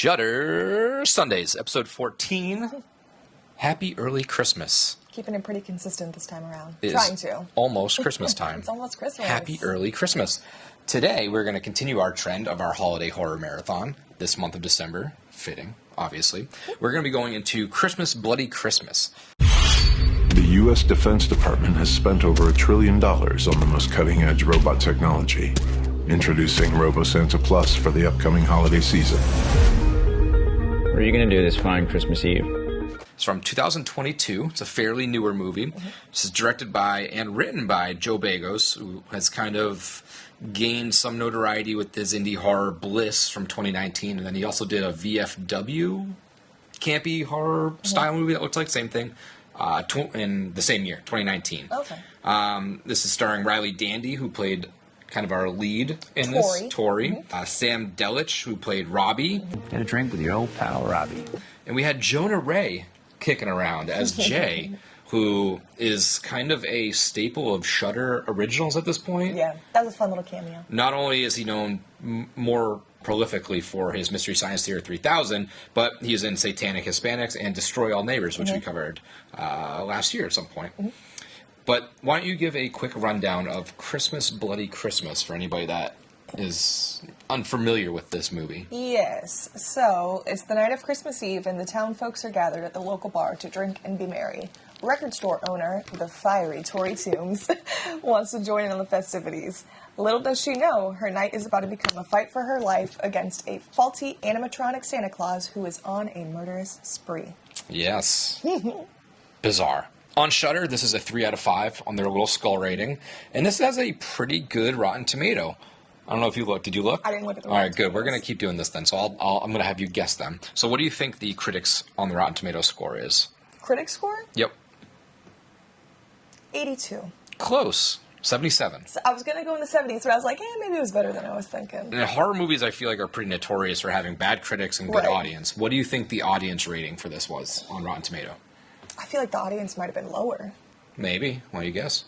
Shudder Sundays, episode 14. Happy early Christmas. Keeping it pretty consistent this time around. It Trying is to. Almost Christmas time. It's almost Christmas. Happy early Christmas. Today, we're going to continue our trend of our holiday horror marathon this month of December. Fitting, obviously. We're going to be going into Christmas Bloody Christmas. The U.S. Defense Department has spent over $1 trillion on the most cutting-edge robot technology. Introducing Santa Plus for the upcoming holiday season. What are you going to do this fine Christmas Eve? It's from 2022. It's a fairly newer movie. This is directed by and written by Joe Bagos, who has kind of gained some notoriety with his indie horror Bliss from 2019. And then he also did a VFW campy horror style movie that looks like the same thing in the same year, 2019. Okay. This is starring Riley Dandy, who played kind of our lead in Tori. this, Tori. Sam Delich, who played Robbie. Get a drink with your old pal, Robbie. And we had Jonah Ray kicking around as Jay, who is kind of a staple of Shudder originals at this point. Yeah, that was a fun little cameo. Not only is he known more prolifically for his Mystery Science Theater 3000, but he's in Satanic Hispanics and Destroy All Neighbors, which we covered last year at some point. But why don't you give a quick rundown of Christmas Bloody Christmas for anybody that is unfamiliar with this movie? Yes. So, it's the night of Christmas Eve, and the town folks are gathered at the local bar to drink and be merry. Record store owner, the fiery Tori Toombs, wants to join in on the festivities. Little does she know, her night is about to become a fight for her life against a faulty animatronic Santa Claus who is on a murderous spree. Yes. Bizarre. On Shudder, this is a 3 out of 5 on their little skull rating, and this has a pretty good Rotten Tomato. I don't know if you looked. Did you look? I didn't look at the All right, Rotten good. We're Tomatoes. going to keep doing this then, so I'm going to have you guess them. So what do you think the critics on the Rotten Tomato score is? Critic score? Yep. 82. Close. 77. So I was going to go in the 70s, but I was like, maybe it was better than I was thinking. And horror movies, I feel like, are pretty notorious for having bad critics and good Right. audience. What do you think the audience rating for this was on Rotten Tomato? I feel like the audience might have been lower. Maybe. Why don't you guess?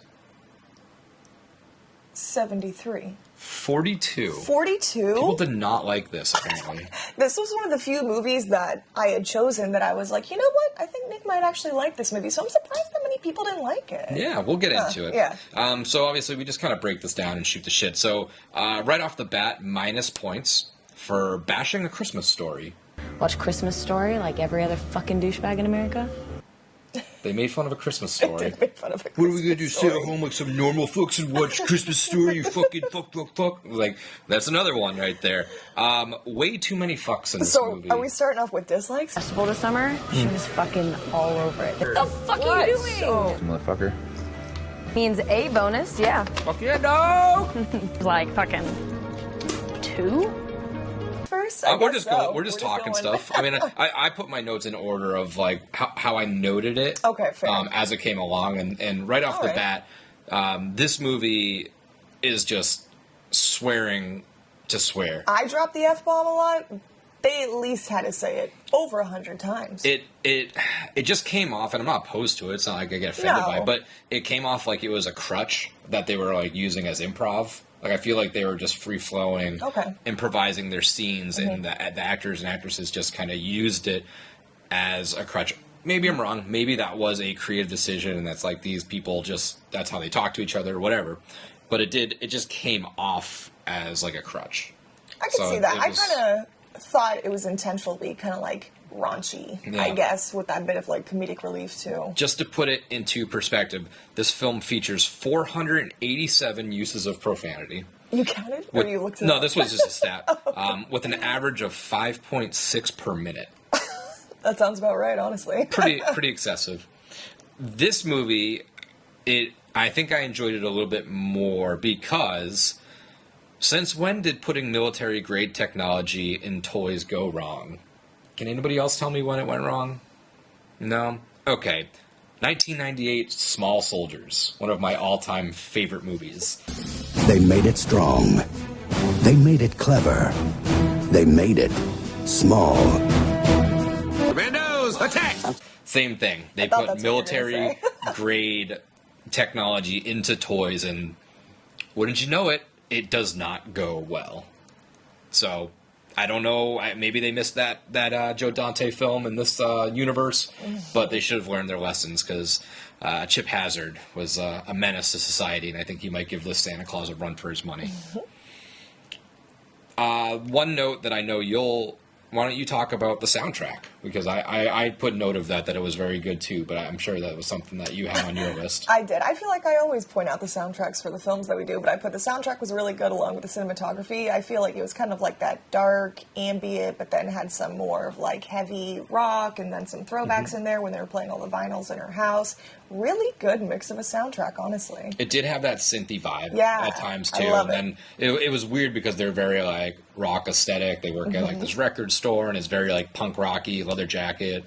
73. 42. 42? People did not like this, apparently. This was one of the few movies that I had chosen that I was like, you know what? I think Nick might actually like this movie. So I'm surprised that many people didn't like it. Yeah, we'll get into it. Yeah. So obviously we just kind of break this down and shoot the shit. So right off the bat, minus points for bashing A Christmas Story. Watch Christmas Story like every other fucking douchebag in America? They made fun of A Christmas Story. They made fun of it. What are we gonna do? Sit at home like some normal folks and watch Christmas Story? You fucking fuck. Like, that's another one right there. Way too many fucks in this So, movie. are we starting off with dislikes? Festival this summer, she was fucking all over it. What the fuck are What? you doing? So, Motherfucker. Means a bonus, yeah. Fuck yeah, no! Like fucking 2? first, I We're guess just so. going. We're just talking going. stuff. I mean, I put my notes in order of like how I noted it. Okay, fair. As it came along, and right off All the right. bat, this movie is just swearing to swear. I drop the F-bomb a lot. They at least had to say it over 100 times. It just came off, and I'm not opposed to it. It's not like I get offended by it, but it came off like it was a crutch that they were like using as improv. Like, I feel like they were just free-flowing, improvising their scenes, and the actors and actresses just kind of used it as a crutch. Maybe I'm wrong. Maybe that was a creative decision, and that's like these people just, that's how they talk to each other or whatever. But it just came off as like a crutch. I can see that. it I was- kind of thought it was intentionally kind of like raunchy, Yeah. I guess, with that bit of like comedic relief too. Just to put it into perspective, this film features 487 uses of profanity. You counted? Or you looked at No, this was just a stat. With an average of 5.6 per minute. That sounds about right, honestly. Pretty excessive. This movie, I think I enjoyed it a little bit more because since when did putting military-grade technology in toys go wrong? Can anybody else tell me when it went wrong? No? Okay. 1998, Small Soldiers. One of my all-time favorite movies. They made it strong. They made it clever. They made it small. Commandos, attack! Same thing. They thought put that's what you were gonna military-grade technology into toys, and wouldn't you know it, it does not go well. So, I don't know. Maybe they missed that Joe Dante film in this universe, but they should have learned their lessons because Chip Hazard was a menace to society, and I think he might give this Santa Claus a run for his money. One note that I know you'll... Why don't you talk about the soundtrack? Because I put note of that it was very good too, but I'm sure that was something that you had on your list. I did. I feel like I always point out the soundtracks for the films that we do, but I put the soundtrack was really good along with the cinematography. I feel like it was kind of like that dark, ambient, but then had some more of like heavy rock and then some throwbacks in there when they were playing all the vinyls in her house. Really good mix of a soundtrack, honestly. It did have that synthy vibe at times too. I love and then it was weird because they're very like rock aesthetic. They work at like this record store and it's very like punk rocky, leather jacket.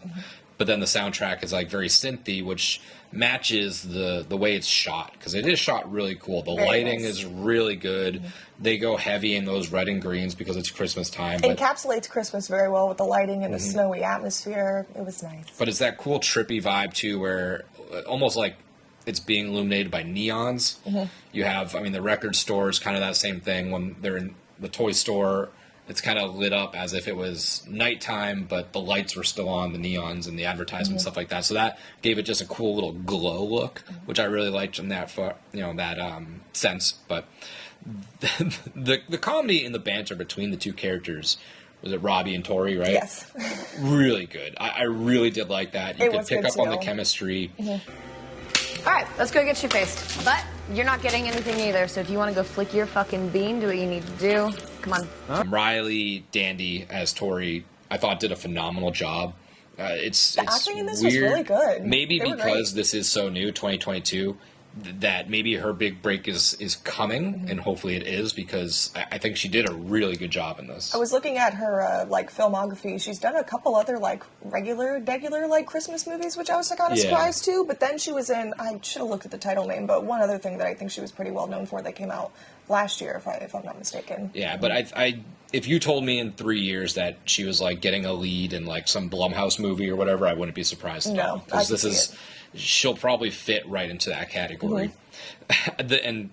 But then the soundtrack is like very synthy, which matches the way it's shot because it is shot really cool. The lighting is really good. They go heavy in those red and greens because it's Christmas time. It encapsulates Christmas very well with the lighting and the snowy atmosphere. It was nice. But it's that cool trippy vibe too where almost like it's being illuminated by neons. You have, I mean, the record store is kind of that same thing. When they're in the toy store, it's kind of lit up as if it was nighttime, but the lights were still on, the neons and the advertisement stuff like that. So that gave it just a cool little glow look, which I really liked in that sense. But the comedy and the banter between the two characters, was it Robbie and Tori, right? Yes. Really good. I really did like that. You could pick up on the chemistry. All right, let's go get shit-faced. But you're not getting anything either, so if you want to go flick your fucking bean, do what you need to do. Come on. Riley Dandy as Tori, I thought did a phenomenal job. It's acting in this weird. was really good. Maybe because this is so new, 2022, that maybe her big break is coming, and hopefully it is, because I think she did a really good job in this. I was looking at her filmography. She's done a couple other regular Christmas movies, which I was kind of surprised too. But then she was in, I should have looked at the title name, but one other thing that I think she was pretty well known for that came out last year, if I'm not mistaken. Yeah, but I if you told me in 3 years that she was like getting a lead in like some Blumhouse movie or whatever, I wouldn't be surprised at all. Because she'll probably fit right into that category. And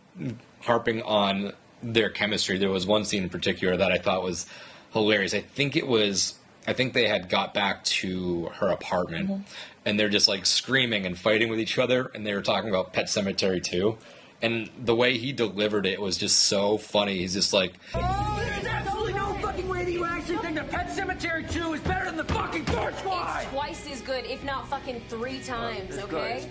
harping on their chemistry, there was one scene in particular that I thought was hilarious. I think they had got back to her apartment, and they're just like screaming and fighting with each other, and they were talking about Pet Sematary 2. And the way he delivered it was just so funny. He's just like, there's absolutely no fucking way that you actually think that Pet Sematary 2 is better than the fucking first one! It's twice as good, if not fucking 3 times, okay?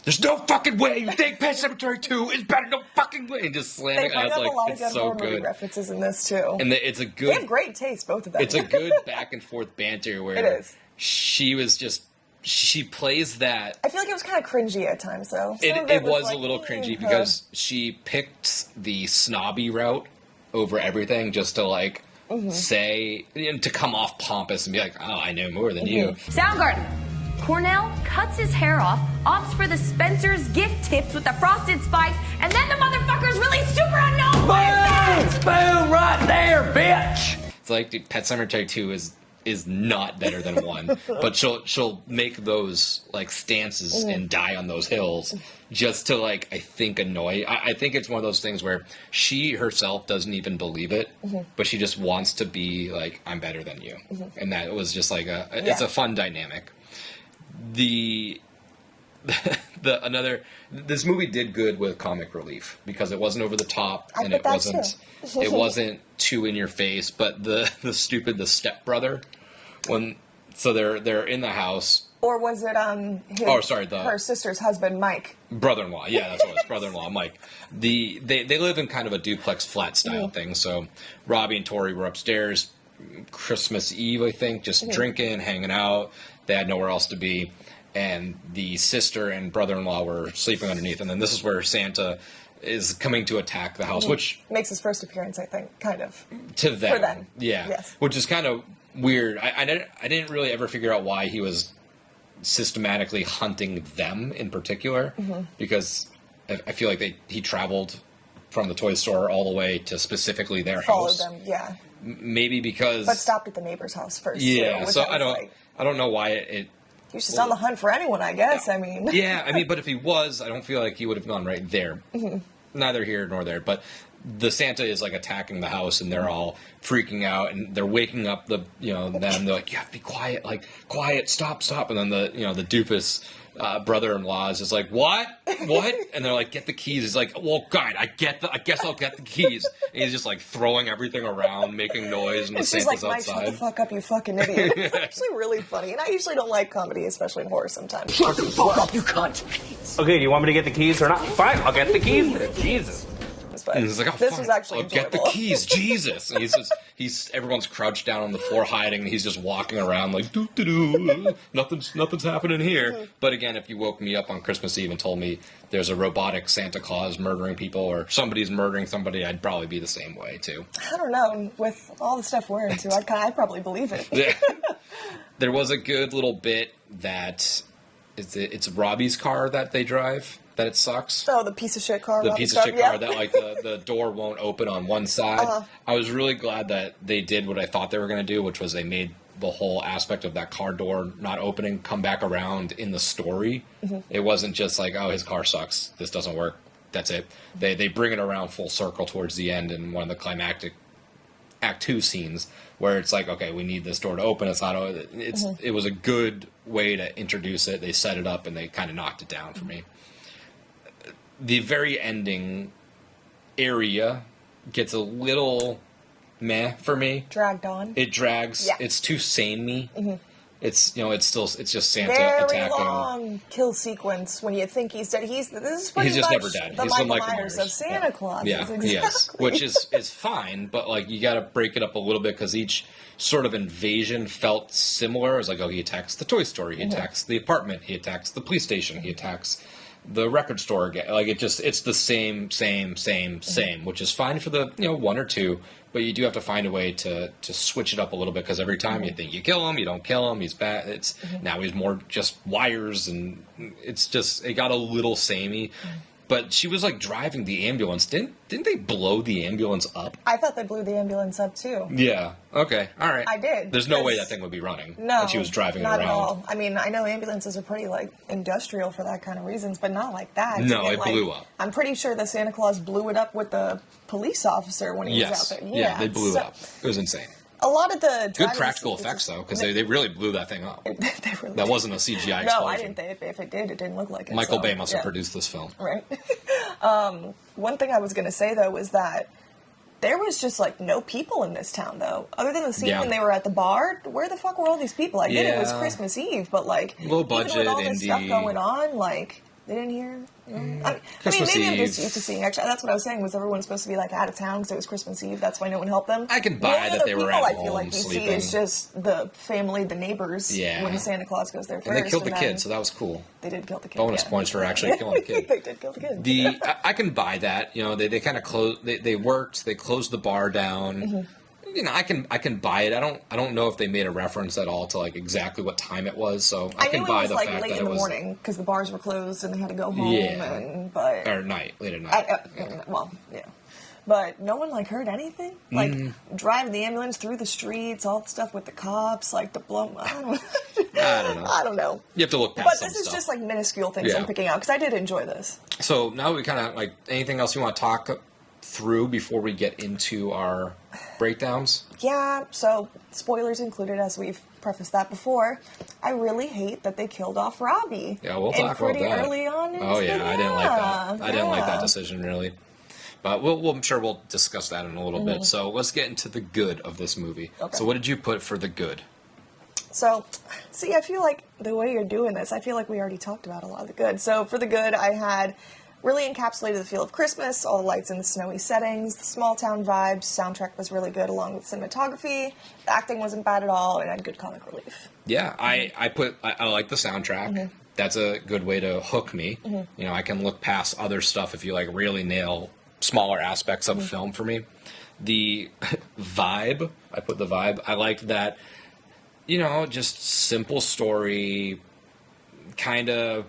there's no fucking way you think Pet Sematary 2 is better, no fucking way! And just slamming it. I was like, it's so good. References in this too. And it's a good... They have great taste, both of them. It's a good back and forth banter where it is. She was just... She plays that... I feel like it was kind of cringy at times, though. It was a little cringy because she picked the snobby route over everything just to, like, say... to come off pompous and be like, oh, I know more than you. Soundgarden. Cornell cuts his hair off, opts for the Spencer's gift tips with the frosted spikes, and then the motherfucker's really super unknown. Boom! Right there, bitch! It's like, dude, Pet Sematary 2 is not better than 1, but she'll make those like stances and die on those hills just to like I think annoy. I think it's one of those things where she herself doesn't even believe it, but she just wants to be like, I'm better than you, and that was just like it's a fun dynamic. This movie did good with comic relief because it wasn't over the top and it wasn't too in your face, but the stepbrother they're in the house. Or was it her sister's husband, Mike? Brother-in-law, yeah, that's what it was. Brother-in-law, Mike. They live in kind of a duplex flat style thing. So Robbie and Tori were upstairs Christmas Eve, I think, just drinking, hanging out. They had nowhere else to be. And the sister and brother-in-law were sleeping underneath. And then this is where Santa is coming to attack the house, which... makes his first appearance, I think, kind of. To them. For them. Yeah. Yes. Which is kind of weird. I didn't really ever figure out why he was systematically hunting them in particular. Because I feel like he traveled from the toy store all the way to specifically their house. Followed them, yeah. Maybe because... But stopped at the neighbor's house first. Yeah, too, so I don't know why it he was just on the hunt for anyone, I guess. Yeah. I mean, but if he was, I don't feel like he would have gone right there. neither here nor there. But the Santa is like attacking the house, and they're all freaking out, and they're waking up them. They're like, "You have to be quiet, quiet, stop," and then the doofus brother-in-law is just like, what? And they're like, "Get the keys." He's like, "Well, God, I guess I'll get the keys." And he's just like throwing everything around, making noise, and the Santa's like, outside. Mike, shut the fuck up, you fucking idiot. It's actually really funny, and I usually don't like comedy, especially in horror sometimes. Shut the fuck up, you cunt. Okay, do you want me to get the keys or not? Fine, I'll get the keys. Jesus. And he's like, "Oh, this fine, was actually I'll get the keys, Jesus!" And he's everyone's crouched down on the floor hiding, and he's just walking around like, "Doo doo doo, nothing's happening here." But again, if you woke me up on Christmas Eve and told me there's a robotic Santa Claus murdering people, or somebody's murdering somebody, I'd probably be the same way too. I don't know. With all the stuff we're into, I'd probably believe it. Yeah. There was a good little bit that it's Robbie's car that they drive. That it sucks. Oh, the piece of shit car. The piece of shit car that like the door won't open on one side. I was really glad that they did what I thought they were going to do, which was they made the whole aspect of that car door not opening come back around in the story. It wasn't just like, "Oh, his car sucks. This doesn't work. That's it." They bring it around full circle towards the end in one of the climactic Act 2 scenes where it's like, okay, we need this door to open. It's not. It was a good way to introduce it. They set it up and they kind of knocked it down for me. The very ending area gets a little meh for me. Dragged on. It drags. Yeah. It's too samey. It's it's just Santa very attacking. long kill sequence when you think he's dead. This is pretty He's just much never dead. the He's Michael the Michael Myers Myers of Santa Claus. Yeah, Exactly. yes, which is fine, but like you got to break it up a little bit because each sort of invasion felt similar. It's like, oh, he attacks the toy store, he attacks the apartment, he attacks the police station, he attacks the record store again. Like it's the same, which is fine for the one or two, but you do have to find a way to switch it up a little bit because every time you think you kill him, you don't kill him. He's bad. It's now he's more just wires, and it got a little samey. But she was like driving the ambulance. Didn't they blow the ambulance up? I thought they blew the ambulance up too. Yeah. Okay. All right. I did. There's no way that thing would be running. No. And she was driving not it around. At all. I mean, I know ambulances are pretty like industrial for that kind of reasons, but not like that. No, it blew up. I'm pretty sure the Santa Claus blew it up with the police officer when he was out there. Yeah, they blew it up. It was insane. A lot of the good practical effects though, because they really blew that thing up. That wasn't a CGI explosion. No, I didn't think if it did, it didn't look like it. Michael Bay must have produced this film. Right. One thing I was going to say though was that there was just like no people in this town though, other than the scene when they were at the bar. Where the fuck were all these people? I get it was Christmas Eve, but like low budget, even with all this indie stuff going on, like they didn't hear. I mean, maybe I'm just used to seeing. Actually, that's what I was saying. Was everyone supposed to be like out of town because it was Christmas Eve? That's why no one helped them. I can buy that they were at home I feel like you sleeping. see is just the family, the neighbors. Yeah. When Santa Claus goes there first, and they killed the kid, so that was cool. They did kill the kid. Bonus points for actually killing the kid. They did kill the kid. I can buy that. They kind of closed. They worked. They closed the bar down. I can buy it. I don't know if they made a reference at all to like exactly what time it was. So I can buy the fact that it was like late in the morning because the bars were closed and they had to go home. Late at night. Well, yeah. But no one like heard anything. Like driving the ambulance through the streets, all the stuff with the cops, like the blow. I don't know. I don't know. You have to look past But some this is stuff. just like minuscule things I'm picking out because I did enjoy this. So now we kind of like anything else you want to talk through before we get into our breakdowns? Yeah, so spoilers included, as we've prefaced that before. I really hate that they killed off Robbie. Yeah, we'll talk about that. Pretty early on. Oh yeah, I didn't like that. I didn't like that decision really. But I'm sure we'll discuss that in a little bit. So let's get into the good of this movie. Okay. So what did you put for the good? So, see, I feel like the way you're doing this, I feel like we already talked about a lot of the good. So for the good, I had really encapsulated the feel of Christmas, all the lights in the snowy settings, the small town vibes, soundtrack was really good along with cinematography, the acting wasn't bad at all, and I had good comic relief. Yeah, I like the soundtrack. That's a good way to hook me. I can look past other stuff if you like really nail smaller aspects of a film for me. The vibe, I put the vibe. I liked that, just simple story, kind of,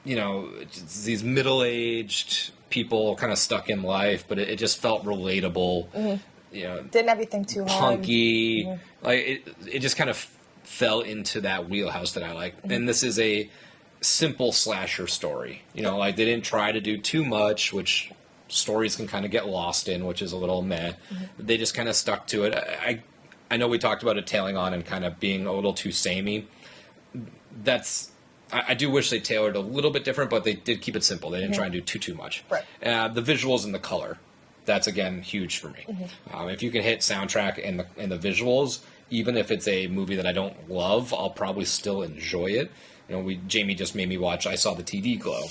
these middle-aged people kind of stuck in life, but it just felt relatable. Didn't everything too hard. Punky. Like it just kind of fell into that wheelhouse that I like. And this is a simple slasher story. Like they didn't try to do too much, which stories can kind of get lost in, which is a little meh. They just kind of stuck to it. I know we talked about it tailing on and kind of being a little too samey. I do wish they tailored a little bit different, but they did keep it simple. They didn't try and do too much. Right. The visuals and the color, that's again huge for me. If you can hit soundtrack and the visuals, even if it's a movie that I don't love, I'll probably still enjoy it. Jamie just made me watch I Saw the TV Glow.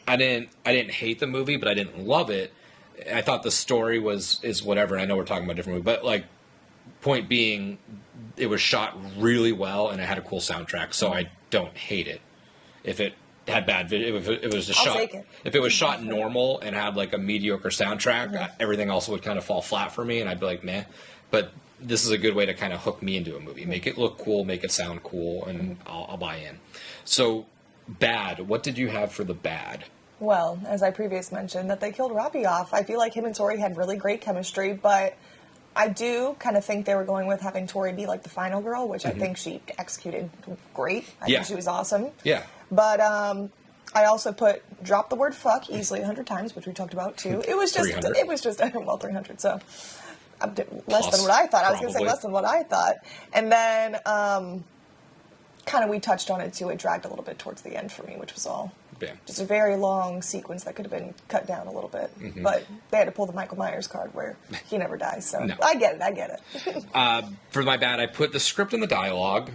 I didn't hate the movie, but I didn't love it. I thought the story is whatever. I know we're talking about a different movie, but like, point being, it was shot really well and it had a cool soundtrack, so I don't hate it. If it had bad video, if it was just I'll shot, take it. if it was shot normal and had like a mediocre soundtrack, everything else would kind of fall flat for me, and I'd be like, meh. But this is a good way to kind of hook me into a movie, make it look cool, make it sound cool, and I'll buy in. So, bad. What did you have for the bad? Well, as I previously mentioned, that they killed Robbie off. I feel like him and Tori had really great chemistry, but I do kind of think they were going with having Tori be like the final girl, which I think she executed great. I think she was awesome. Yeah. But I also drop the word fuck easily 100 times, which we talked about too. It was just, 300, so less than what I thought. I was going to say less than what I thought. And then kind of we touched on it too. It dragged a little bit towards the end for me, which was all. Yeah. Just a very long sequence that could have been cut down a little bit. But they had to pull the Michael Myers card where he never dies. So I get it. For my bad, I put the script and the dialogue.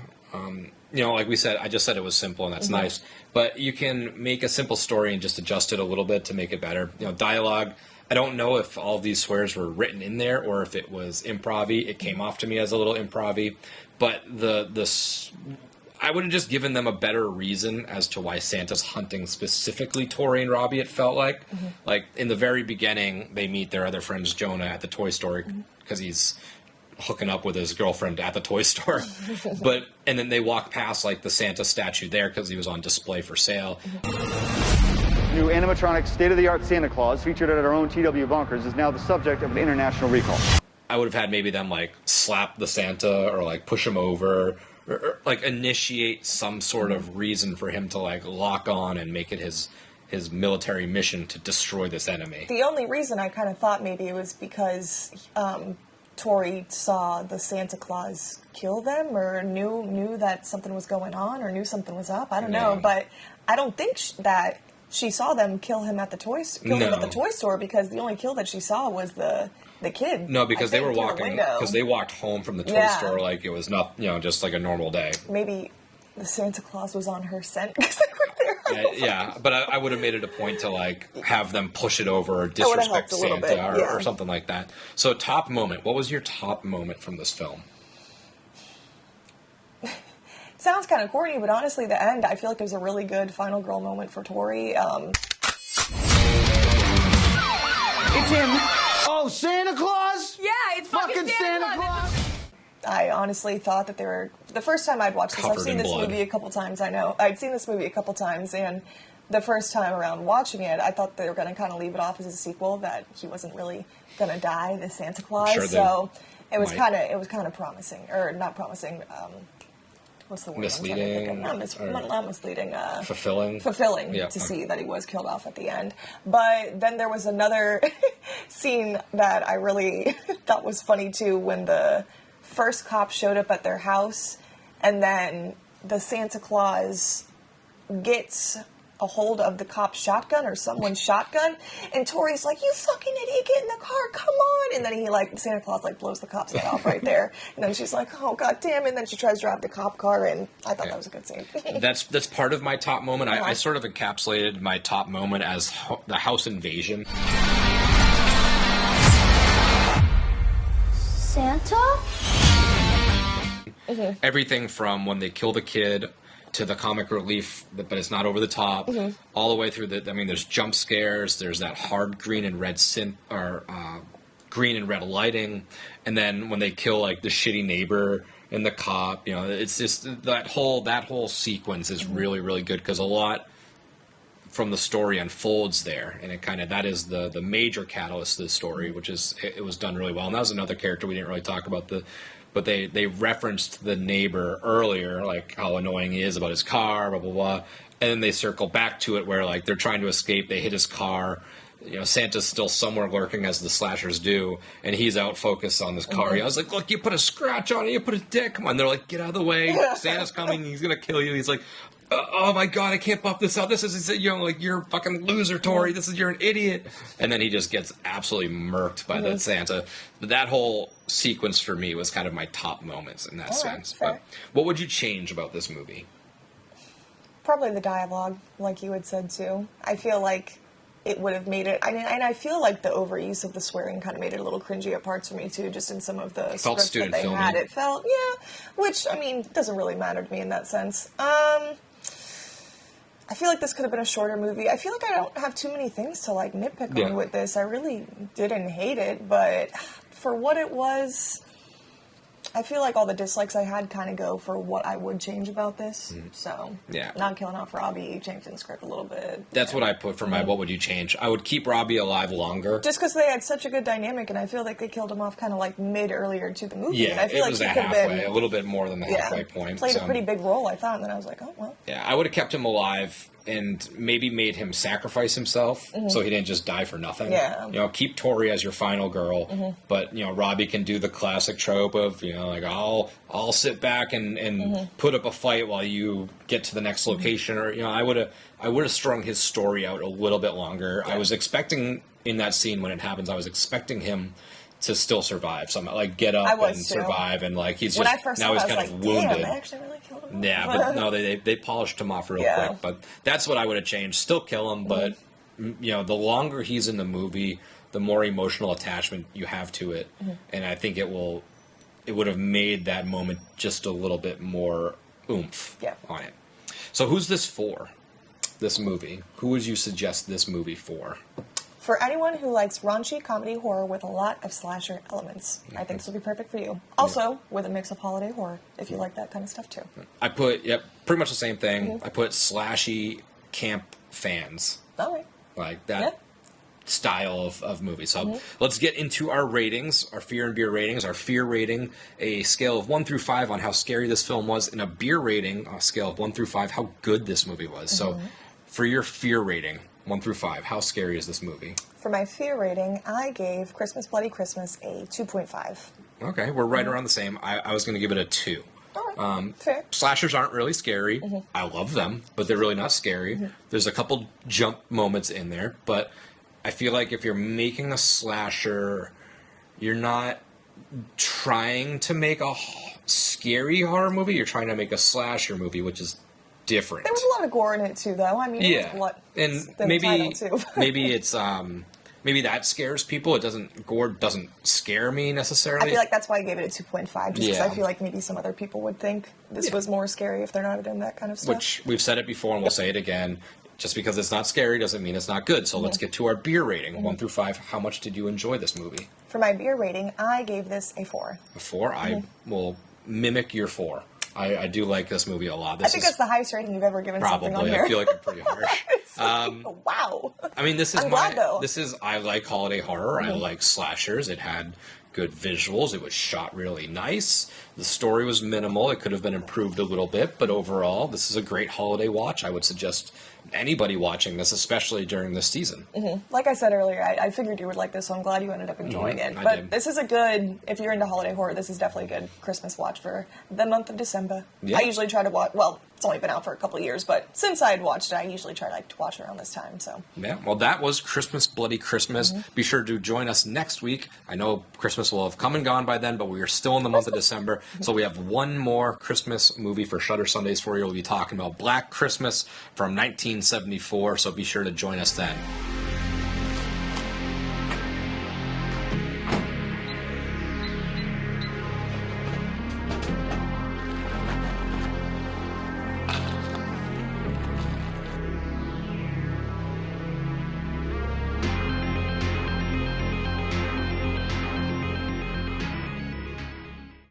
Like we said, I just said it was simple, and that's nice. But you can make a simple story and just adjust it a little bit to make it better. Dialogue, I don't know if all of these swears were written in there or if it was improv-y. It came off to me as a little improv-y. But I would have just given them a better reason as to why Santa's hunting specifically Tori and Robbie, it felt like. Like, in the very beginning, they meet their other friends, Jonah, at the toy store because he's hooking up with his girlfriend at the toy store. And then they walk past, like, the Santa statue there because he was on display for sale. New animatronic state-of-the-art Santa Claus, featured at our own TW Bonkers, is now the subject of an international recall. I would have had maybe them, like, slap the Santa or, like, push him over. Or, like, initiate some sort of reason for him to, like, lock on and make it his military mission to destroy this enemy. The only reason I kind of thought maybe it was because Tori saw the Santa Claus kill them, or knew that something was going on, or knew something was up. I don't know, but I don't think that she saw them kill him at the toy store, because the only kill that she saw was the kid. No, because they were walking, because they walked home from the toy store like it was not, just like a normal day. Maybe the Santa Claus was on her scent because they were there. Yeah, but I would have made it a point to, like, have them push it over or disrespect Santa or something like that. So, top moment. What was your top moment from this film? Sounds kind of corny, but honestly, the end, I feel like there's a really good final girl moment for Tori. It's him. Oh, Santa Claus? Yeah, it's fucking Santa Claus. I honestly thought that they were... The first time I'd watched this, I've seen this movie a couple times, I know. I'd seen this movie a couple times, and the first time around watching it, I thought they were going to kind of leave it off as a sequel, that he wasn't really going to die, the Santa Claus. Sure, so it was kind of promising, or not promising. What's the word? Misleading? Not misleading. Fulfilling? Fulfilling to see that he was killed off at the end. But then there was another scene that I really thought was funny too, when the first cop showed up at their house, and then the Santa Claus gets a hold of the cop's shotgun or someone's shotgun, and Tori's like, "You fucking idiot, get in the car, come on!" And then Santa Claus blows the cop's head off right there, and then she's like, "Oh god damn!" And then she tries to drive the cop car, and I thought that was a good scene. That's part of my top moment. I sort of encapsulated my top moment as the house invasion. Santa? Everything from when they kill the kid to the comic relief, but it's not over the top, all the way through there's jump scares, there's that hard green and red green and red lighting, and then when they kill, the shitty neighbor and the cop, it's just that whole sequence is really, really good, because a lot from the story unfolds there, and that is the major catalyst of the story, which is, it was done really well. And that was another character we didn't really talk about, but they referenced the neighbor earlier, like how annoying he is about his car, blah, blah, blah. And then they circle back to it where, they're trying to escape, they hit his car, Santa's still somewhere lurking as the slashers do, and he's out focused on this car. I was like, look, you put a scratch on it, you put a dent. Come on. They're like, get out of the way. Santa's coming. He's going to kill you. He's like, oh my God, I can't buff this out. This is, you're a fucking loser, Tori. You're an idiot. And then he just gets absolutely murked by that Santa. But that whole sequence for me was kind of my top moments in that sense. But what would you change about this movie? Probably the dialogue, like you had said too. I feel like it would have made it. I mean, and I feel like the overuse of the swearing kind of made it a little cringy at parts for me too. Just in some of the scripts that they had, it felt which I mean doesn't really matter to me in that sense. I feel like this could have been a shorter movie. I feel like I don't have too many things to like nitpick on with this. I really didn't hate it, but for what it was, I feel like all the dislikes I had kind of go for what I would change about this. So, not killing off Robbie, changing the script a little bit. That's what I put for my what would you change. I would keep Robbie alive longer. Just because they had such a good dynamic, and I feel like they killed him off kind of like earlier to the movie. Yeah, and I feel it like was he a could have halfway, been, a little bit more than the halfway point. Played a pretty big role, I thought, and then I was like, oh, well. Yeah, I would have kept him alive and maybe made him sacrifice himself so he didn't just die for nothing. Yeah. Keep Tori as your final girl, but Robbie can do the classic trope of like I'll sit back and put up a fight while you get to the next location, or I would have strung his story out a little bit longer. I was expecting in that scene when it happens, I was expecting him to still survive somehow, like get up and survive, and like he's just now he's kind of wounded. Damn, they actually really killed him. Yeah, but no, they polished him off real quick. But that's what I would have changed. Still kill him, but the longer he's in the movie, the more emotional attachment you have to it, and I think it would have made that moment just a little bit more oomph on it. So who's this for? This movie? Who would you suggest this movie for? For anyone who likes raunchy comedy horror with a lot of slasher elements, I think this will be perfect for you. Also, with a mix of holiday horror, if you like that kind of stuff too. I put, pretty much the same thing. I put slashy camp fans. All right. Like that style of movie. So let's get into our ratings, our fear and beer ratings. Our fear rating, a scale of 1 through 5 on how scary this film was, and a beer rating, a scale of 1 through 5, how good this movie was. So for your fear rating, 1 through 5, how scary is this movie? For my fear rating, I gave Christmas Bloody Christmas a 2.5. Okay, we're right around the same. I was going to give it a 2. Fair. Slashers aren't really scary. I love them, but they're really not scary. There's a couple jump moments in there, but I feel like if you're making a slasher, you're not trying to make a scary horror movie. You're trying to make a slasher movie, which is different. There was a lot of gore in it too, though. I mean, it was blood. And maybe it's maybe that scares people. Gore doesn't scare me necessarily. I feel like that's why I gave it a 2.5, just because I feel like maybe some other people would think this was more scary if they're not into that kind of stuff. Which we've said it before and we'll say it again. Just because it's not scary doesn't mean it's not good. So let's get to our beer rating. 1 through 5. How much did you enjoy this movie? For my beer rating, I gave this a 4. A 4? I will mimic your 4. I do like this movie a lot. I think that's the highest rating you've ever given something on here. Probably. I feel like I'm pretty harsh. Wow. I mean, I like holiday horror. I like slashers. It had good visuals. It was shot really nice. The story was minimal. It could have been improved a little bit, but overall, this is a great holiday watch. I would suggest anybody watching this, especially during this season. Like I said earlier, I figured you would like this, so I'm glad you ended up enjoying it. But this is if you're into holiday horror, this is definitely a good Christmas watch for the month of December. I usually try to watch, it's only been out for a couple of years, but since I had watched it, I usually try to watch it around this time. So well, that was Christmas Bloody Christmas. Be sure to join us next week. I know Christmas will have come and gone by then, but we are still in the month of December, so we have one more Christmas movie for Shudder Sundays for you. We'll be talking about Black Christmas from 1974, so be sure to join us then.